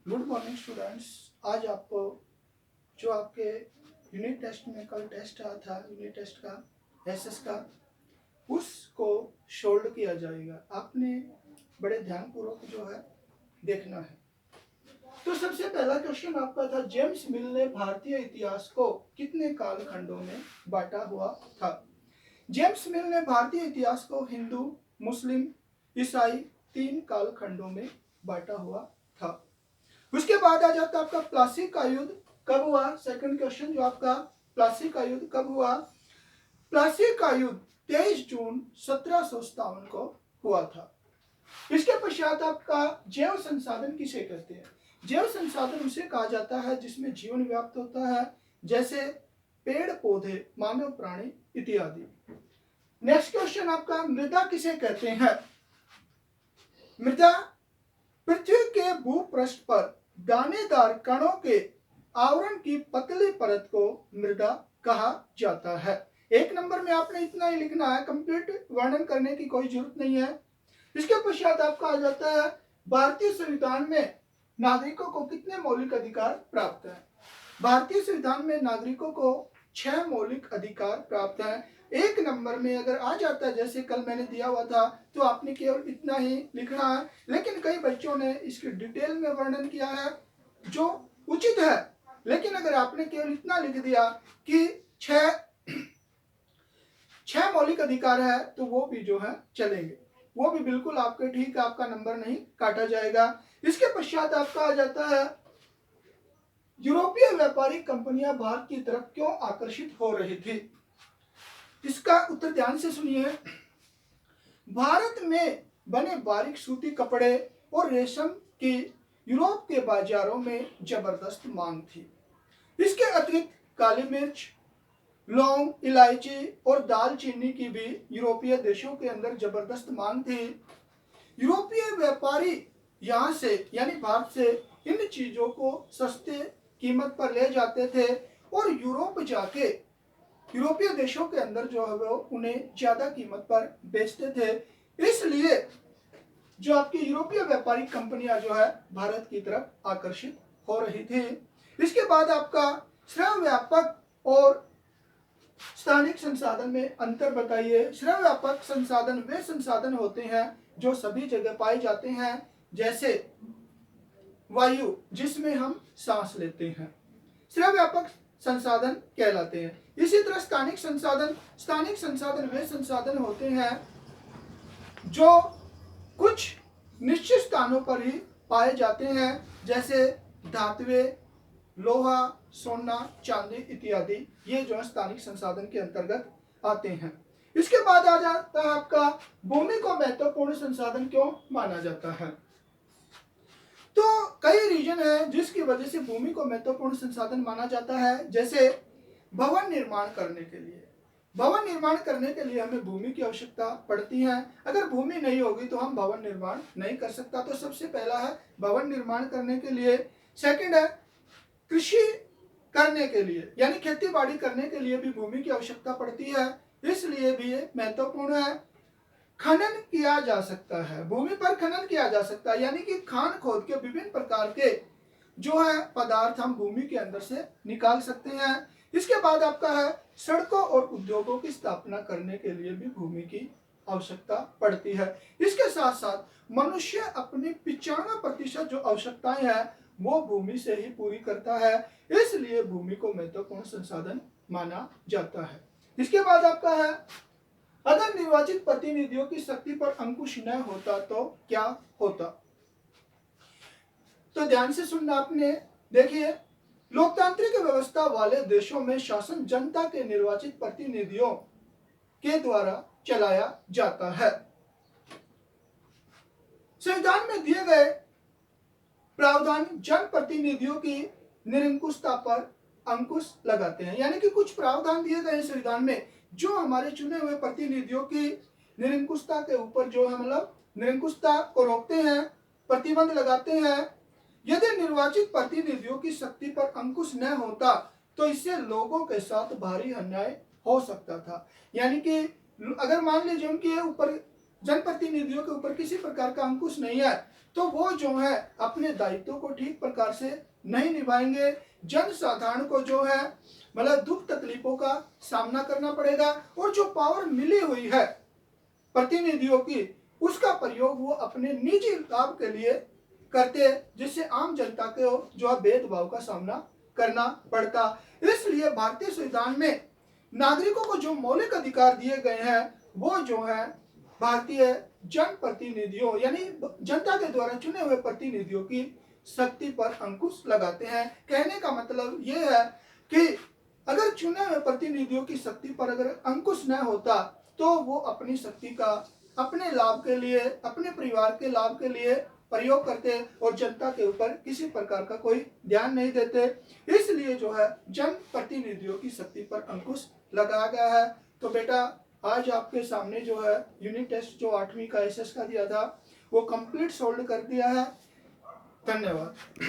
Good morning students. आज आपको जो आपके यूनिट टेस्ट में कल टेस्ट आया था, यूनिट टेस्ट का एसएस का, उसको सोल्व किया जाएगा। आपने बड़े ध्यानपूर्वक जो है देखना है। तो सबसे पहला क्वेश्चन आपका था, जेम्स मिल ने भारतीय इतिहास को कितने कालखंडों में बांटा हुआ था। जेम्स मिल ने भारतीय इतिहास को हिंदू, मुस्लिम, ईसाई 3 कालखंडों में बांटा हुआ था। उसके बाद आ जाता है आपका प्लासी का युद्ध कब हुआ। सेकंड क्वेश्चन जो आपका, प्लासी का युद्ध कब हुआ। प्लासी का युद्ध 23 जून 1757 को हुआ था। इसके पश्चात आपका जैव संसाधन किसे कहते हैं। जैव संसाधन उसे कहा जाता है जिसमें जीवन व्याप्त होता है, जैसे पेड़ पौधे, मानव प्राणी इत्यादि। नेक्स्ट क्वेश्चन आपका, मृदा किसे कहते हैं। मृदा पृथ्वी के भूपृष्ठ पर दानेदार कणों के आवरण की पतली परत को मृदा कहा जाता है। 1 नंबर में आपने इतना ही लिखना है, कंप्लीट वर्णन करने की कोई जरूरत नहीं है। इसके पश्चात आपका आ जाता है, भारतीय संविधान में नागरिकों को कितने मौलिक अधिकार प्राप्त है। भारतीय संविधान में नागरिकों को 6 मौलिक अधिकार प्राप्त है। 1 नंबर में अगर आ जाता है, जैसे कल मैंने दिया हुआ था, तो आपने केवल इतना ही लिखना है। लेकिन कई बच्चों ने इसकी डिटेल में वर्णन किया है जो उचित है, लेकिन अगर आपने केवल इतना लिख दिया कि 6 मौलिक अधिकार है, तो वो भी जो है चलेंगे, वो भी बिल्कुल आपके ठीक, आपका नंबर नहीं काटा जाएगा। इसके पश्चात आपका आ जाता है, यूरोपीय व्यापारिक कंपनियां भारत की तरफ क्यों आकर्षित हो रही थी। इसका उत्तर ध्यान से सुनिए। भारत में बने बारीक सूती कपड़े और रेशम की यूरोप के बाजारों में जबरदस्त मांग थी। इसके अतिरिक्त काली मिर्च, लौंग, इलायची और दालचीनी की भी यूरोपीय देशों के अंदर जबरदस्त मांग थी। यूरोपीय व्यापारी यहाँ से यानी भारत से इन चीजों को सस्ते कीमत पर ले जाते थे और यूरोप जाके यूरोपीय देशों के अंदर जो है वो उन्हें ज्यादा कीमत पर बेचते थे। इसलिए जो आपकी यूरोपीय व्यापारिक कंपनियां जो है भारत की तरफ आकर्षित हो रही थी। इसके बाद आपका श्रम व्यापक और स्थानिक संसाधन में अंतर बताइए। श्रम व्यापक संसाधन वे संसाधन होते हैं जो सभी जगह पाए जाते हैं, जैसे वायु जिसमें हम सांस लेते हैं, श्रम व्यापक संसाधन कहलाते हैं। इसी तरह स्थानिक संसाधन वे संसाधन होते हैं जो कुछ निश्चित स्थानों पर ही पाए जाते हैं, जैसे धातुएं, लोहा, सोना, चांदी इत्यादि। ये जो है स्थानिक संसाधन के अंतर्गत आते हैं। इसके बाद आ जाता है आपका, भूमि को महत्वपूर्ण संसाधन क्यों माना जाता है। तो कई रीजन है जिसकी वजह से भूमि को महत्वपूर्ण संसाधन माना जाता है। जैसे भवन निर्माण करने के लिए हमें भूमि की आवश्यकता पड़ती है। अगर भूमि नहीं होगी तो हम भवन निर्माण नहीं कर सकता। तो सबसे पहला है भवन निर्माण करने के लिए। सेकंड है कृषि करने के लिए, यानी खेती बाड़ी करने के लिए भी भूमि की आवश्यकता पड़ती है, इसलिए भी ये महत्वपूर्ण है। खनन किया जा सकता है, भूमि पर खनन किया जा सकता है, यानी कि खान खोद के विभिन्न प्रकार के जो है पदार्थ हम भूमि के अंदर से निकाल सकते हैं। इसके बाद आपका है, सड़कों और उद्योगों की स्थापना करने के लिए भी भूमि की आवश्यकता पड़ती है। इसके साथ साथ मनुष्य अपनी 95% जो आवश्यकताएं हैं वो भूमि से ही पूरी करता है, इसलिए भूमि को महत्वपूर्ण संसाधन माना जाता है। इसके बाद आपका है, अगर निर्वाचित प्रतिनिधियों की शक्ति पर अंकुश न होता तो क्या होता। तो ध्यान से सुनना आपने। देखिए, लोकतांत्रिक व्यवस्था वाले देशों में शासन जनता के निर्वाचित प्रतिनिधियों के द्वारा चलाया जाता है। संविधान में दिए गए प्रावधान जनप्रतिनिधियों की निरंकुशता पर अंकुश लगाते हैं, यानी कि कुछ प्रावधान दिए गए संविधान में जो हमारे चुने हुए प्रतिनिधियों की निरंकुशता के ऊपर जो है मतलब निरंकुशता को रोकते हैं, प्रतिबंध लगाते हैं। यदि निर्वाचित प्रतिनिधियों की शक्ति पर अंकुश न होता तो इससे लोगों के साथ भारी अन्याय हो सकता था। यानी कि अगर मान लीजिए उनके ऊपर जनप्रतिनिधियों के ऊपर किसी प्रकार का अंकुश नहीं है तो वो जो है अपने दायित्व को ठीक प्रकार से नहीं निभाएंगे। जन साधारण को जो है मतलब दुख तकलीफों का सामना करना पड़ेगा, और जो पावर मिली हुई है प्रतिनिधियों की, उसका प्रयोग वो अपने निजी लाभ के लिए करते हैं, जिससे आम जनता को जो है भेदभाव का सामना करना पड़ता। इसलिए भारतीय संविधान में नागरिकों को जो मौलिक अधिकार दिए गए हैं वो जो है भारतीय जन प्रतिनिधियों यानी जनता के द्वारा चुने हुए प्रतिनिधियों की शक्ति पर अंकुश लगाते हैं। कहने का मतलब ये है कि अगर चुने हुए प्रतिनिधियों की शक्ति पर अगर अंकुश न होता तो वो अपनी शक्ति का अपने लाभ के लिए, अपने परिवार के लाभ के लिए प्रयोग करते और जनता के ऊपर किसी प्रकार का कोई ध्यान नहीं देते। इसलिए जो है जन प्रतिनिधियों की शक्ति पर अंकुश लगाया गया है। तो बेटा आज आपके सामने जो है यूनिट टेस्ट जो 8वीं का एसएस का दिया था वो कंप्लीट सोल्व कर दिया है। धन्यवाद।